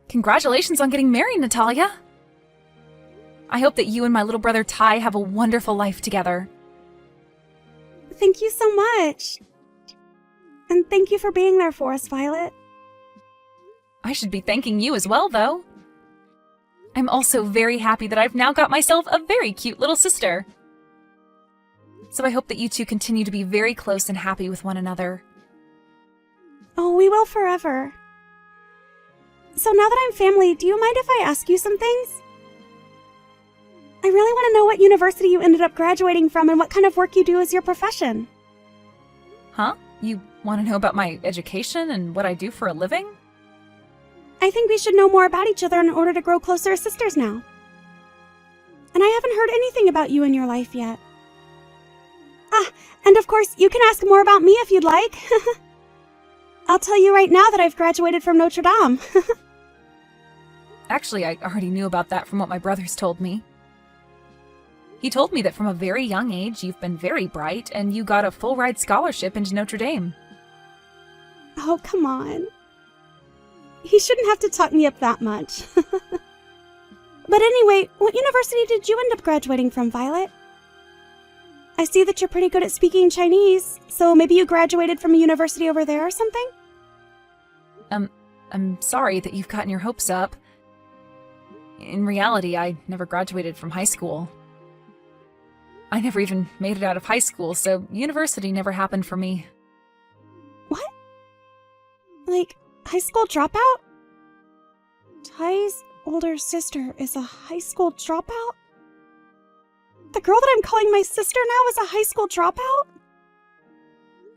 Congratulations on getting married, Natalia. I hope that you and my little brother Ty have a wonderful life together. Thank you so much. And thank you for being there for us, Violet. I should be thanking you as well, though. I'm also very happy that I've now got myself a very cute little sister. So I hope that you two continue to be very close and happy with one another. Oh, we will forever. So now that I'm family, do you mind if I ask you some things? I really want to know what university you ended up graduating from and what kind of work you do as your profession. Huh? You want to know about my education and what I do for a living? I think we should know more about each other in order to grow closer as sisters now. And I haven't heard anything about you in your life yet. Ah, and of course, you can ask more about me if you'd like. I'll tell you right now that I've graduated from Notre Dame. Actually, I already knew about that from what my brothers told me. He told me that from a very young age, you've been very bright, and you got a full-ride scholarship into Notre Dame. Oh, come on. He shouldn't have to talk me up that much. But anyway, what university did you end up graduating from, Violet? I see that you're pretty good at speaking Chinese, so maybe you graduated from a university over there or something? I'm sorry that you've gotten your hopes up. In reality, I never graduated from high school. I never even made it out of high school, so university never happened for me. What? Like, high school dropout? Ty's older sister is a high school dropout? The girl that I'm calling my sister now is a high school dropout?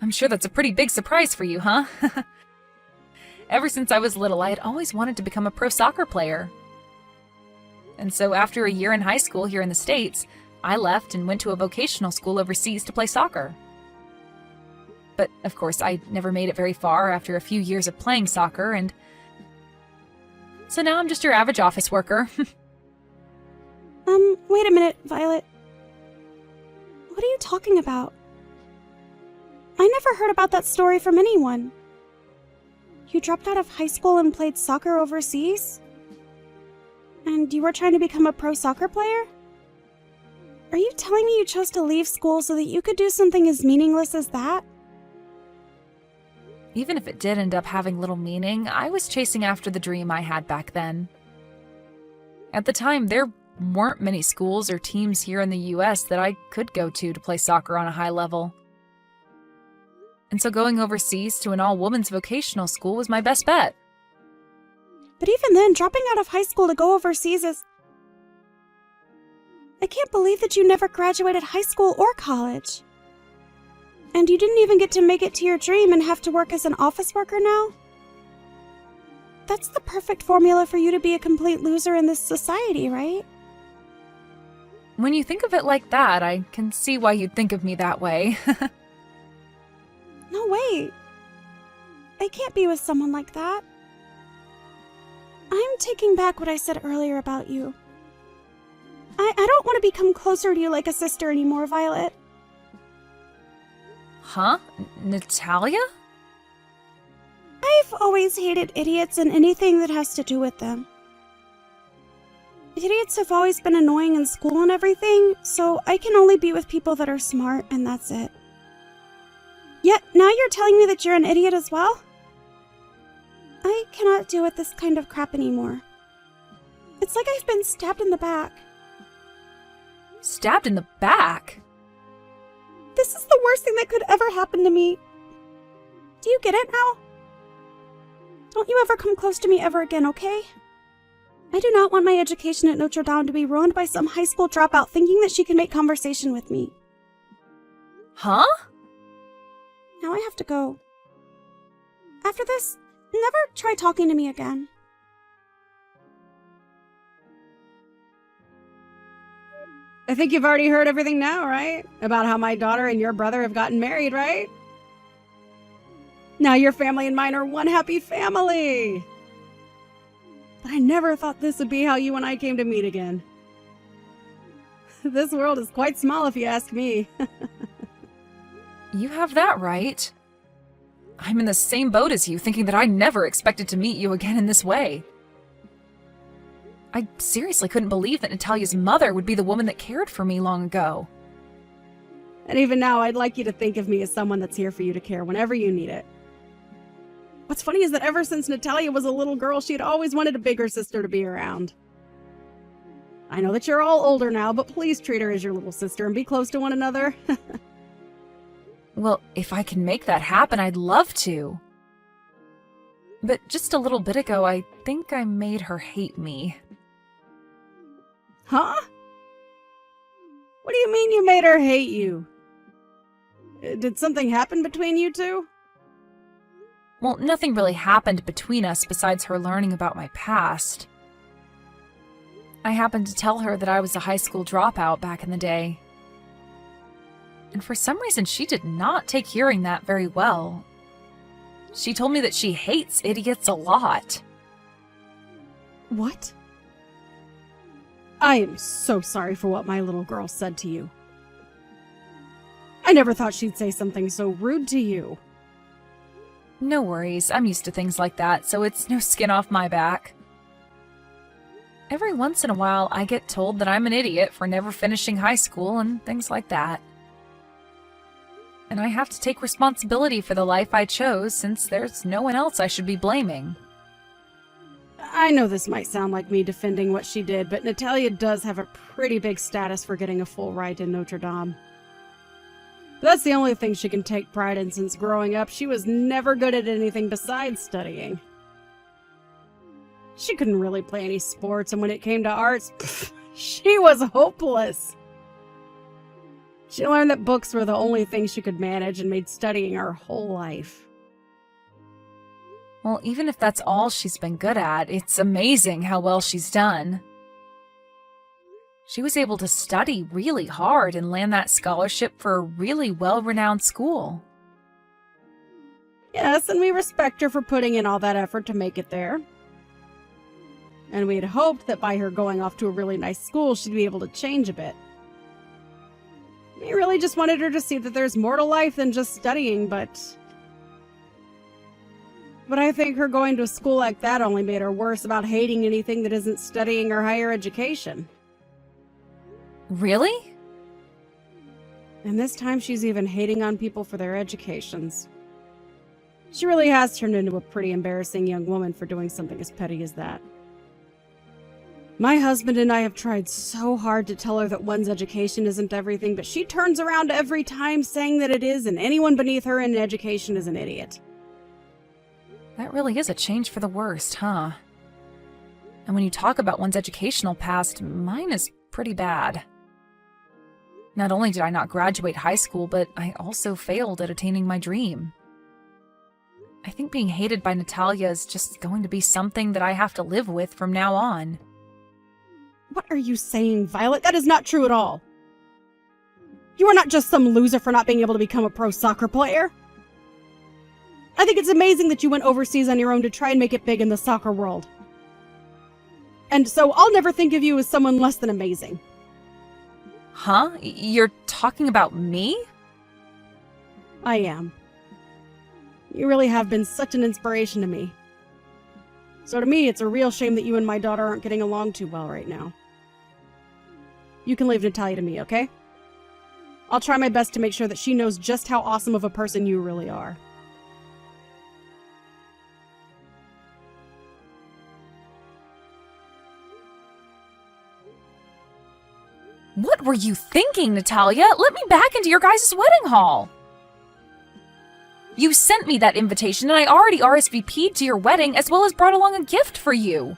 I'm sure that's a pretty big surprise for you, huh? Ever since I was little, I had always wanted to become a pro soccer player. And so after a year in high school here in the States, I left and went to a vocational school overseas to play soccer. But, of course, I never made it very far after a few years of playing soccer, and so now I'm just your average office worker. Wait a minute, Violet. What are you talking about? I never heard about that story from anyone. You dropped out of high school and played soccer overseas? And you were trying to become a pro soccer player? Are you telling me you chose to leave school so that you could do something as meaningless as that? Even if it did end up having little meaning, I was chasing after the dream I had back then. At the time, there weren't many schools or teams here in the US that I could go to play soccer on a high level. And so going overseas to an all-women's vocational school was my best bet. But even then, dropping out of high school to go overseas is... I can't believe that you never graduated high school or college. And you didn't even get to make it to your dream and have to work as an office worker now? That's the perfect formula for you to be a complete loser in this society, right? When you think of it like that, I can see why you'd think of me that way. No, wait. I can't be with someone like that. I'm taking back what I said earlier about you. I don't want to become closer to you like a sister anymore, Violet. Huh? Natalia? I've always hated idiots and anything that has to do with them. Idiots have always been annoying in school and everything, so I can only be with people that are smart, and that's it. Yet, now you're telling me that you're an idiot as well? I cannot deal with this kind of crap anymore. It's like I've been stabbed in the back. Stabbed in the back? This is the worst thing that could ever happen to me. Do you get it now? Don't you ever come close to me ever again, okay? I do not want my education at Notre Dame to be ruined by some high school dropout thinking that she can make conversation with me. Huh? Now I have to go. After this, never try talking to me again. I think you've already heard everything now, right? About how my daughter and your brother have gotten married, right? Now your family and mine are one happy family. But I never thought this would be how you and I came to meet again. This world is quite small if you ask me. You have that right. I'm in the same boat as you, thinking that I never expected to meet you again in this way. I seriously couldn't believe that Natalia's mother would be the woman that cared for me long ago. And even now, I'd like you to think of me as someone that's here for you to care whenever you need it. What's funny is that ever since Natalia was a little girl, she had always wanted a bigger sister to be around. I know that you're all older now, but please treat her as your little sister and be close to one another. Well, if I can make that happen, I'd love to. But just a little bit ago, I think I made her hate me. Huh? What do you mean you made her hate you? Did something happen between you two? Well, nothing really happened between us besides her learning about my past. I happened to tell her that I was a high school dropout back in the day. And for some reason, she did not take hearing that very well. She told me that she hates idiots a lot. What? I am so sorry for what my little girl said to you. I never thought she'd say something so rude to you. No worries, I'm used to things like that, so it's no skin off my back. Every once in a while, I get told that I'm an idiot for never finishing high school and things like that. And I have to take responsibility for the life I chose since there's no one else I should be blaming. I know this might sound like me defending what she did, but Natalia does have a pretty big status for getting a full ride in Notre Dame. That's the only thing she can take pride in since growing up. She was never good at anything besides studying. She couldn't really play any sports, and when it came to arts, she was hopeless. She learned that books were the only thing she could manage and made studying her whole life. Well, even if that's all she's been good at, it's amazing how well she's done. She was able to study really hard and land that scholarship for a really well-renowned school. Yes, and we respect her for putting in all that effort to make it there. And we had hoped that by her going off to a really nice school, she'd be able to change a bit. We really just wanted her to see that there's more to life than just studying, but I think her going to a school like that only made her worse about hating anything that isn't studying or higher education. Really? And this time she's even hating on people for their educations. She really has turned into a pretty embarrassing young woman for doing something as petty as that. My husband and I have tried so hard to tell her that one's education isn't everything, but she turns around every time saying that it is, and anyone beneath her in education is an idiot. That really is a change for the worst, huh? And when you talk about one's educational past, mine is pretty bad. Not only did I not graduate high school, but I also failed at attaining my dream. I think being hated by Natalia is just going to be something that I have to live with from now on. What are you saying, Violet? That is not true at all. You are not just some loser for not being able to become a pro soccer player. I think it's amazing that you went overseas on your own to try and make it big in the soccer world. And so I'll never think of you as someone less than amazing. Huh? You're talking about me? I am. You really have been such an inspiration to me. So to me, it's a real shame that you and my daughter aren't getting along too well right now. You can leave Natalia to me, okay? I'll try my best to make sure that she knows just how awesome of a person you really are. What were you thinking, Natalia? Let me back into your guys' wedding hall. You sent me that invitation and I already RSVP'd to your wedding as well as brought along a gift for you.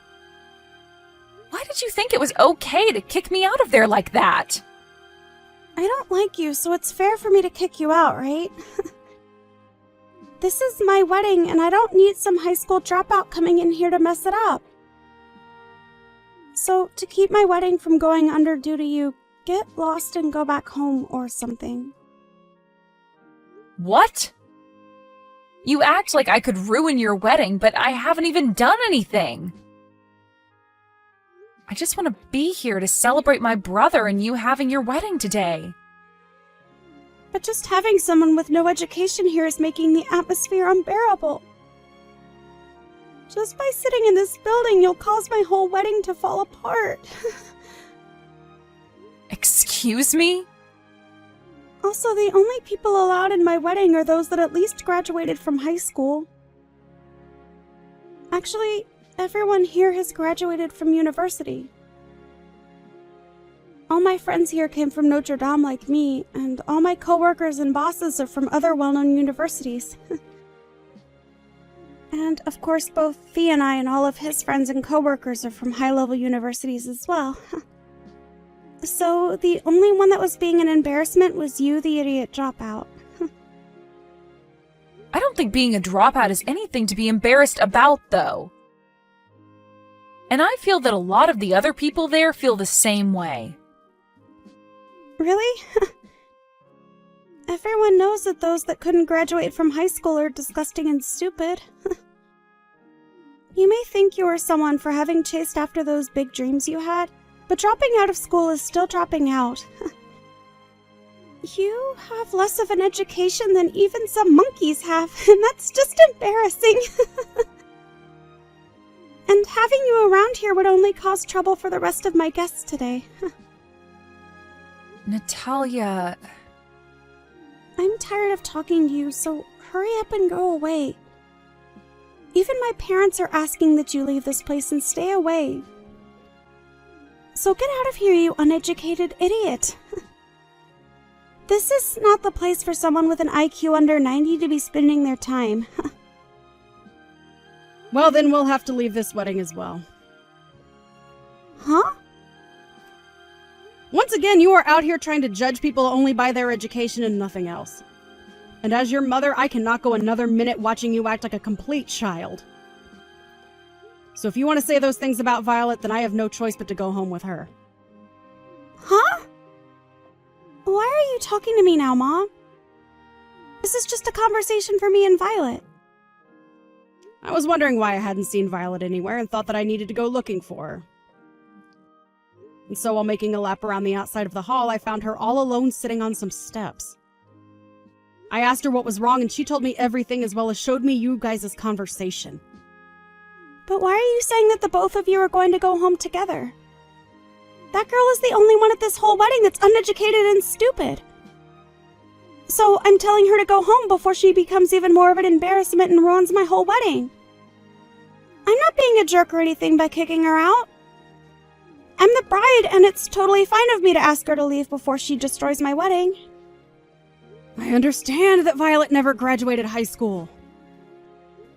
Why did you think it was okay to kick me out of there like that? I don't like you, so it's fair for me to kick you out, right? This is my wedding, and I don't need some high school dropout coming in here to mess it up. So, to keep my wedding from going under due to you, get lost and go back home or something. What? You act like I could ruin your wedding, but I haven't even done anything. I just want to be here to celebrate my brother and you having your wedding today. But just having someone with no education here is making the atmosphere unbearable. Just by sitting in this building, you'll cause my whole wedding to fall apart. Excuse me? Also, the only people allowed in my wedding are those that at least graduated from high school. Actually, everyone here has graduated from university. All my friends here came from Notre Dame like me, and all my coworkers and bosses are from other well-known universities. And, of course, both Fee and I and all of his friends and coworkers are from high-level universities as well. So, the only one that was being an embarrassment was you, the idiot dropout. I don't think being a dropout is anything to be embarrassed about, though. And I feel that a lot of the other people there feel the same way. Really? Everyone knows that those that couldn't graduate from high school are disgusting and stupid. You may think you are someone for having chased after those big dreams you had, but dropping out of school is still dropping out. You have less of an education than even some monkeys have, and that's just embarrassing. And having you around here would only cause trouble for the rest of my guests today. Natalia... I'm tired of talking to you, so hurry up and go away. Even my parents are asking that you leave this place and stay away. So get out of here, you uneducated idiot. This is not the place for someone with an IQ under 90 to be spending their time. Well, then we'll have to leave this wedding as well. Huh? Once again, you are out here trying to judge people only by their education and nothing else. And as your mother, I cannot go another minute watching you act like a complete child. So if you want to say those things about Violet, then I have no choice but to go home with her. Huh? Why are you talking to me now, Mom? This is just a conversation for me and Violet. I was wondering why I hadn't seen Violet anywhere and thought that I needed to go looking for her. And so while making a lap around the outside of the hall, I found her all alone sitting on some steps. I asked her what was wrong and she told me everything as well as showed me you guys' conversation. But why are you saying that the both of you are going to go home together? That girl is the only one at this whole wedding that's uneducated and stupid. So I'm telling her to go home before she becomes even more of an embarrassment and ruins my whole wedding. I'm not being a jerk or anything by kicking her out. I'm the bride, and it's totally fine of me to ask her to leave before she destroys my wedding. I understand that Violet never graduated high school.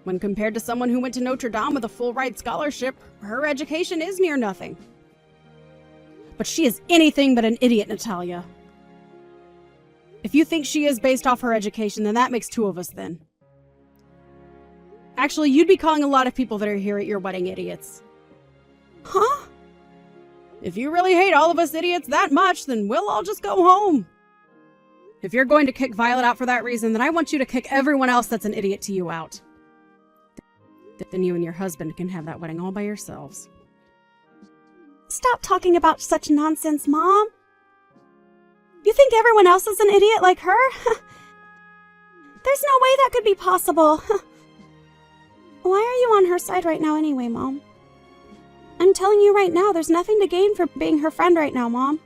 When compared to someone who went to Notre Dame with a full-ride scholarship, her education is near nothing. But she is anything but an idiot, Natalia. If you think she is based off her education, then that makes two of us then. Actually, you'd be calling a lot of people that are here at your wedding idiots. Huh? If you really hate all of us idiots that much, then we'll all just go home. If you're going to kick Violet out for that reason, then I want you to kick everyone else that's an idiot to you out. Then you and your husband can have that wedding all by yourselves. Stop talking about such nonsense, Mom. You think everyone else is an idiot like her? There's no way that could be possible. Why are you on her side right now anyway, Mom? I'm telling you right now, there's nothing to gain for being her friend right now, Mom.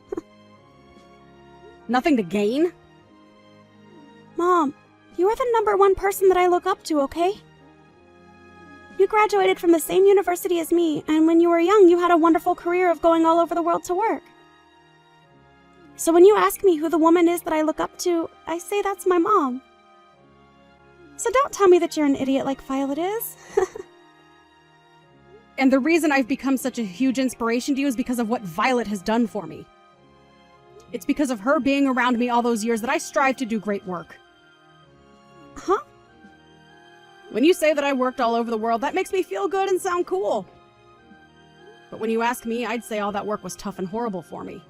Nothing to gain? Mom, you are the #1 person that I look up to, okay? You graduated from the same university as me, and when you were young, you had a wonderful career of going all over the world to work. So when you ask me who the woman is that I look up to, I say that's my mom. So don't tell me that you're an idiot like Violet is. And the reason I've become such a huge inspiration to you is because of what Violet has done for me. It's because of her being around me all those years that I strive to do great work. Huh? When you say that I worked all over the world, that makes me feel good and sound cool. But when you ask me, I'd say all that work was tough and horrible for me.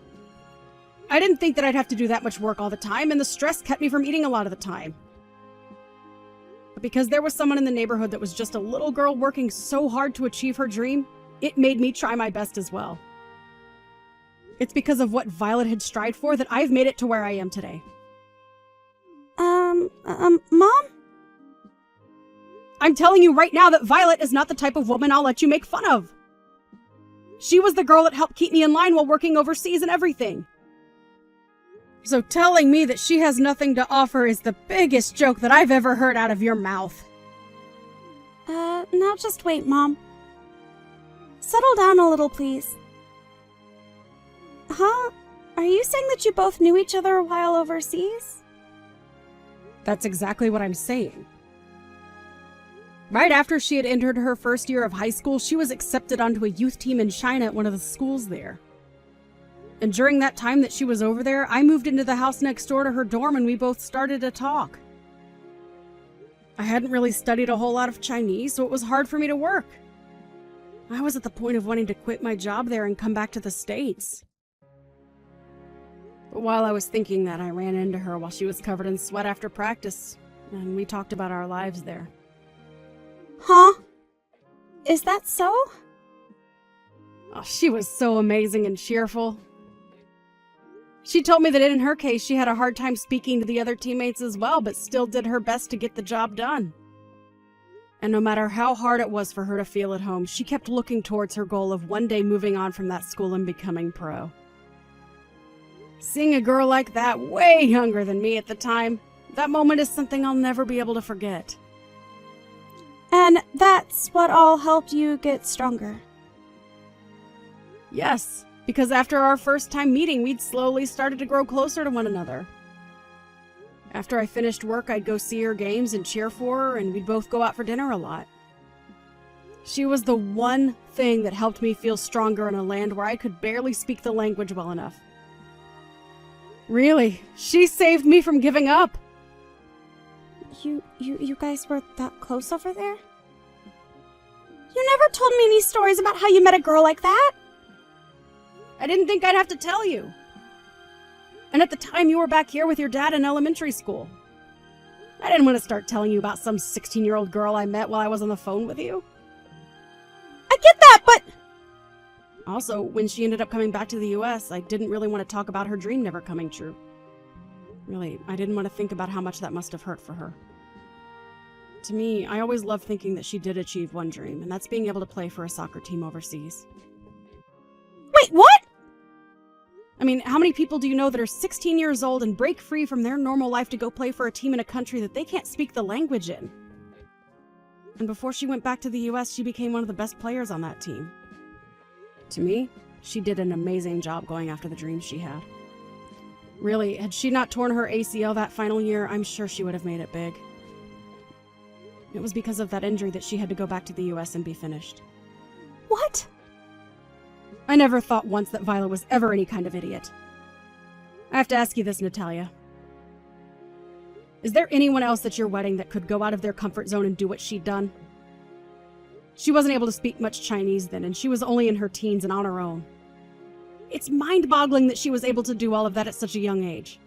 I didn't think that I'd have to do that much work all the time, and the stress kept me from eating a lot of the time. But because there was someone in the neighborhood that was just a little girl working so hard to achieve her dream, it made me try my best as well. It's because of what Violet had strived for that I've made it to where I am today. Mom? I'm telling you right now that Violet is not the type of woman I'll let you make fun of. She was the girl that helped keep me in line while working overseas and everything. So telling me that she has nothing to offer is the biggest joke that I've ever heard out of your mouth. Now just wait, Mom. Settle down a little, please. Huh? Are you saying that you both knew each other while overseas? That's exactly what I'm saying. Right after she had entered her first year of high school, she was accepted onto a youth team in China at one of the schools there. And during that time that she was over there, I moved into the house next door to her dorm and we both started to talk. I hadn't really studied a whole lot of Chinese, so it was hard for me to work. I was at the point of wanting to quit my job there and come back to the States. But while I was thinking that, I ran into her while she was covered in sweat after practice, and we talked about our lives there. Huh? Is that so? Oh, she was so amazing and cheerful. She told me that in her case, she had a hard time speaking to the other teammates as well, but still did her best to get the job done. And no matter how hard it was for her to feel at home, she kept looking towards her goal of one day moving on from that school and becoming pro. Seeing a girl like that, way younger than me at the time, that moment is something I'll never be able to forget. And that's what all helped you get stronger. Yes, because after our first time meeting, we'd slowly started to grow closer to one another. After I finished work, I'd go see her games and cheer for her, and we'd both go out for dinner a lot. She was the one thing that helped me feel stronger in a land where I could barely speak the language well enough. Really, she saved me from giving up. You guys were that close over there? You never told me any stories about how you met a girl like that. I didn't think I'd have to tell you. And at the time, you were back here with your dad in elementary school. I didn't want to start telling you about some 16-year-old girl I met while I was on the phone with you. I get that, but... Also, when she ended up coming back to the US, I didn't really want to talk about her dream never coming true. Really, I didn't want to think about how much that must have hurt for her. To me, I always loved thinking that she did achieve one dream, and that's being able to play for a soccer team overseas. Wait, what? I mean, how many people do you know that are 16 years old and break free from their normal life to go play for a team in a country that they can't speak the language in? And before she went back to the US, she became one of the best players on that team. To me, she did an amazing job going after the dreams she had. Really, had she not torn her ACL that final year, I'm sure she would have made it big. It was because of that injury that she had to go back to the US and be finished. What? I never thought once that Violet was ever any kind of idiot. I have to ask you this, Natalia. Is there anyone else at your wedding that could go out of their comfort zone and do what she'd done? She wasn't able to speak much Chinese then, and she was only in her teens and on her own. It's mind-boggling that she was able to do all of that at such a young age.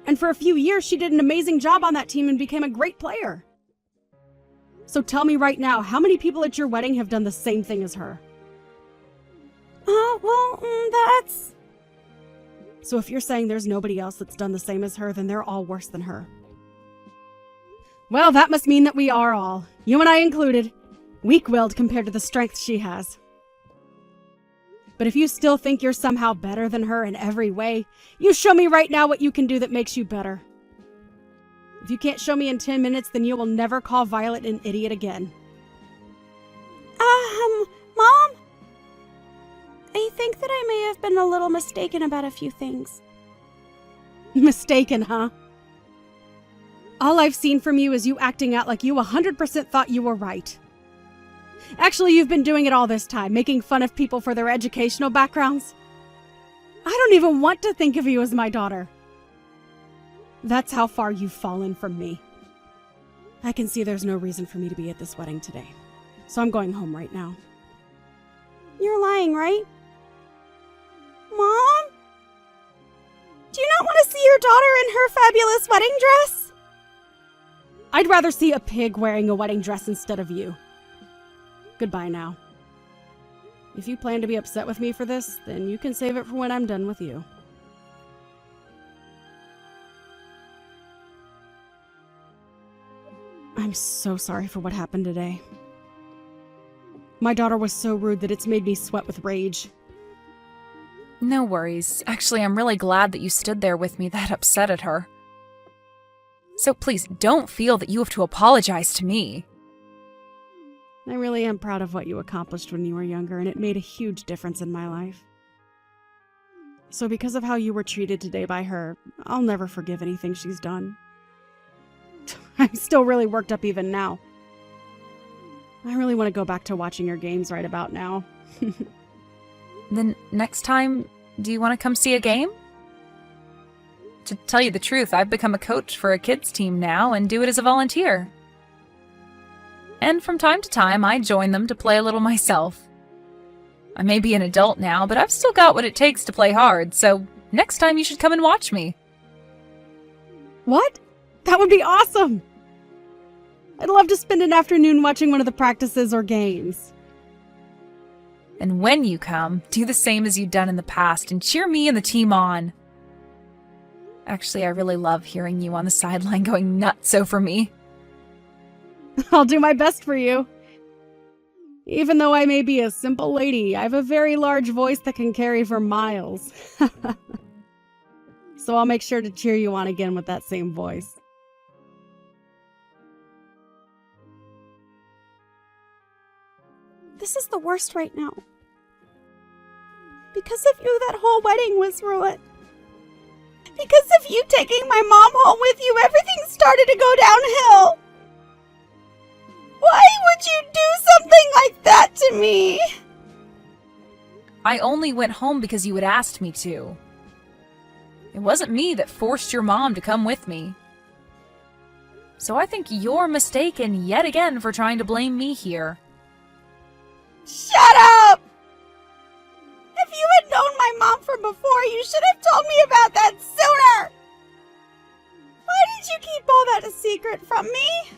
And for a few years, she did an amazing job on that team and became a great player. So tell me right now, how many people at your wedding have done the same thing as her? That's... So if you're saying there's nobody else that's done the same as her, then they're all worse than her. Well, that must mean that we are all, you and I included, weak-willed compared to the strength she has. But if you still think you're somehow better than her in every way, you show me right now what you can do that makes you better. If you can't show me in 10 minutes, then you will never call Violet an idiot again. Mom? I think that I may have been a little mistaken about a few things. Mistaken, huh? All I've seen from you is you acting out like you 100% thought you were right. Actually, you've been doing it all this time, making fun of people for their educational backgrounds. I don't even want to think of you as my daughter. That's how far you've fallen from me. I can see there's no reason for me to be at this wedding today, so I'm going home right now. You're lying, right? Mom? Do you not want to see your daughter in her fabulous wedding dress? I'd rather see a pig wearing a wedding dress instead of you. Goodbye now. If you plan to be upset with me for this, then you can save it for when I'm done with you. I'm I'm so sorry for what happened today. My daughter was so rude that it's made me sweat with rage. No worries. Actually, I'm really glad that you stood there with me that upset at her. So please don't feel that you have to apologize to me. I really am proud of what you accomplished when you were younger, and it made a huge difference in my life. So because of how you were treated today by her, I'll never forgive anything she's done. I'm still really worked up even now. I really want to go back to watching your games right about now. Then next time, do you want to come see a game? To tell you the truth, I've become a coach for a kids team now and do it as a volunteer. And from time to time, I join them to play a little myself. I may be an adult now, but I've still got what it takes to play hard, so next time you should come and watch me. What? That would be awesome! I'd love to spend an afternoon watching one of the practices or games. And when you come, do the same as you've done in the past and cheer me and the team on. Actually, I really love hearing you on the sideline going nuts over me. I'll do my best for you. Even though I may be a simple lady, I have a very large voice that can carry for miles. So I'll make sure to cheer you on again with that same voice. This is the worst right now. Because of you, that whole wedding was ruined. Because of you taking my mom home with you, everything started to go downhill. Why would you do something like that to me? I only went home because you had asked me to. It wasn't me that forced your mom to come with me. So I think you're mistaken yet again for trying to blame me here. Shut up! If you had known my mom from before, you should have told me about that sooner! Why did you keep all that a secret from me?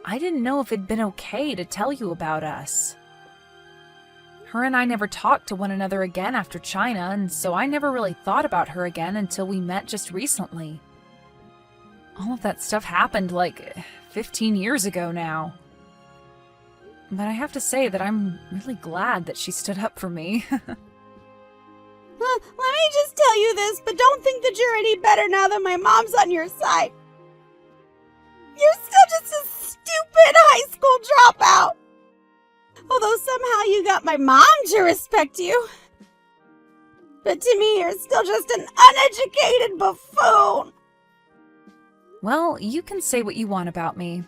I didn't know if it'd been okay to tell you about us. Her and I never talked to one another again after China, and so I never really thought about her again until we met just recently. All of that stuff happened like 15 years ago now. But I have to say that I'm really glad that she stood up for me. Let me just tell you this, but don't think that you're any better now that my mom's on your side. You're still just a stupid high school dropout. Although somehow you got my mom to respect you. But to me, you're still just an uneducated buffoon. Well, you can say what you want about me.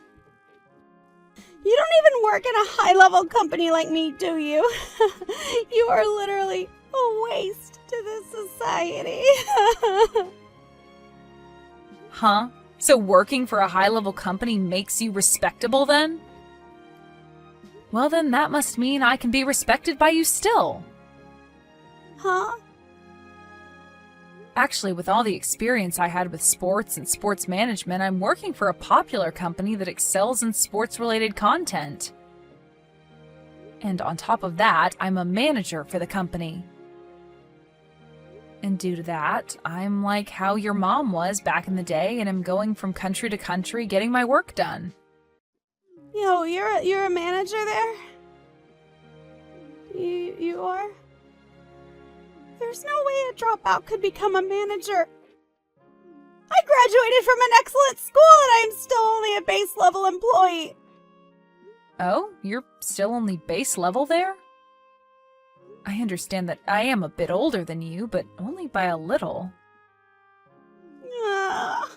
You don't even work in a high-level company like me, do you? You are literally a waste to this society. Huh? So working for a high-level company makes you respectable then? Well then, that must mean I can be respected by you still. Huh? Actually, with all the experience I had with sports and sports management, I'm working for a popular company that excels in sports-related content. And on top of that, I'm a manager for the company. And due to that, I'm like how your mom was back in the day, and I'm going from country to country getting my work done. Yo, you're a manager there? You are? There's no way a dropout could become a manager. I graduated from an excellent school and I'm still only a base level employee. Oh, you're still only base level there? I understand that I am a bit older than you, but only by a little. I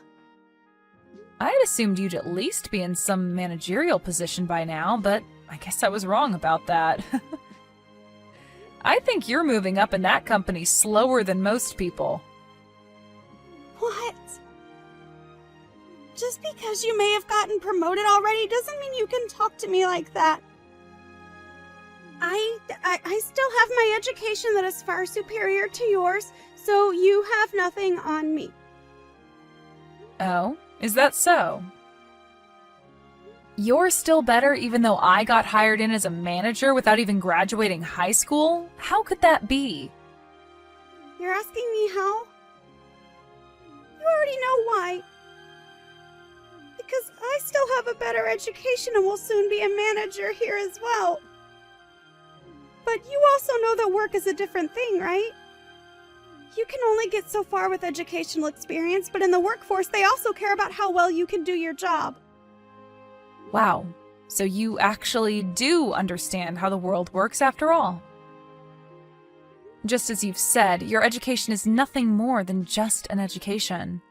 had assumed you'd at least be in some managerial position by now, but I guess I was wrong about that. I think you're moving up in that company slower than most people. What? Just because you may have gotten promoted already doesn't mean you can talk to me like that. I still have my education that is far superior to yours, so you have nothing on me. Oh, is that so? You're still better even though I got hired in as a manager without even graduating high school? How could that be? You're asking me how? You already know why. because I still have a better education and will soon be a manager here as well. But you also know that work is a different thing, right? You can only get so far with educational experience, but in the workforce, they also care about how well you can do your job. Wow, so you actually do understand how the world works after all. Just as you've said, your education is nothing more than just an education.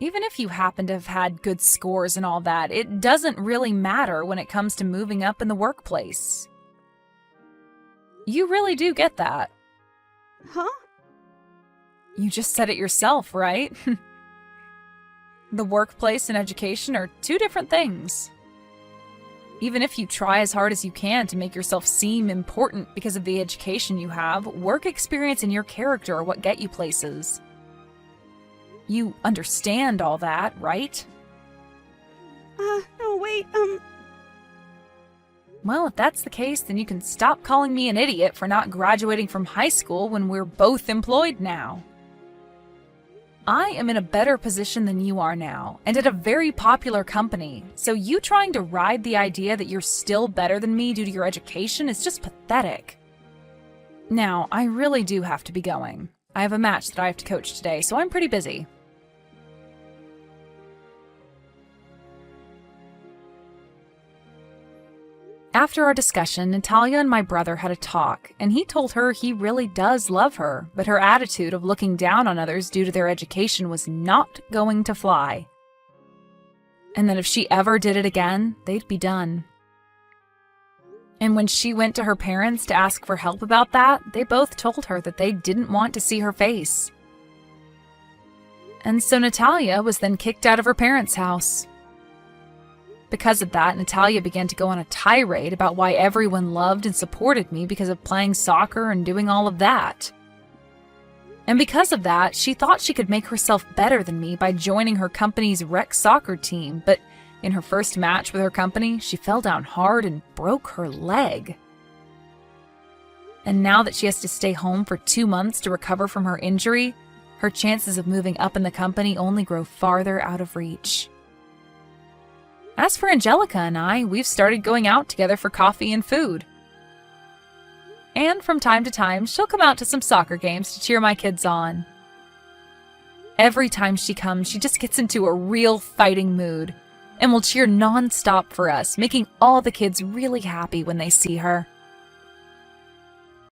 Even if you happen to have had good scores and all that, it doesn't really matter when it comes to moving up in the workplace. You really do get that. Huh? You just said it yourself, right? The workplace and education are two different things. Even if you try as hard as you can to make yourself seem important because of the education you have, work experience and your character are what get you places. You understand all that, right? No, wait, Well, if that's the case, then you can stop calling me an idiot for not graduating from high school when we're both employed now. I am in a better position than you are now, and at a very popular company, so you trying to ride the idea that you're still better than me due to your education is just pathetic. Now, I really do have to be going. I have a match that I have to coach today, so I'm pretty busy. After our discussion, Natalia and my brother had a talk, and he told her he really does love her, but her attitude of looking down on others due to their education was not going to fly. And that if she ever did it again, they'd be done. And when she went to her parents to ask for help about that, they both told her that they didn't want to see her face. And so Natalia was then kicked out of her parents' house. Because of that, Natalia began to go on a tirade about why everyone loved and supported me because of playing soccer and doing all of that. And because of that, she thought she could make herself better than me by joining her company's rec soccer team, but in her first match with her company, she fell down hard and broke her leg. And now that she has to stay home for 2 months to recover from her injury, her chances of moving up in the company only grow farther out of reach. As for Angelica and I, we've started going out together for coffee and food. And from time to time, she'll come out to some soccer games to cheer my kids on. Every time she comes, she just gets into a real fighting mood and will cheer non-stop for us, making all the kids really happy when they see her.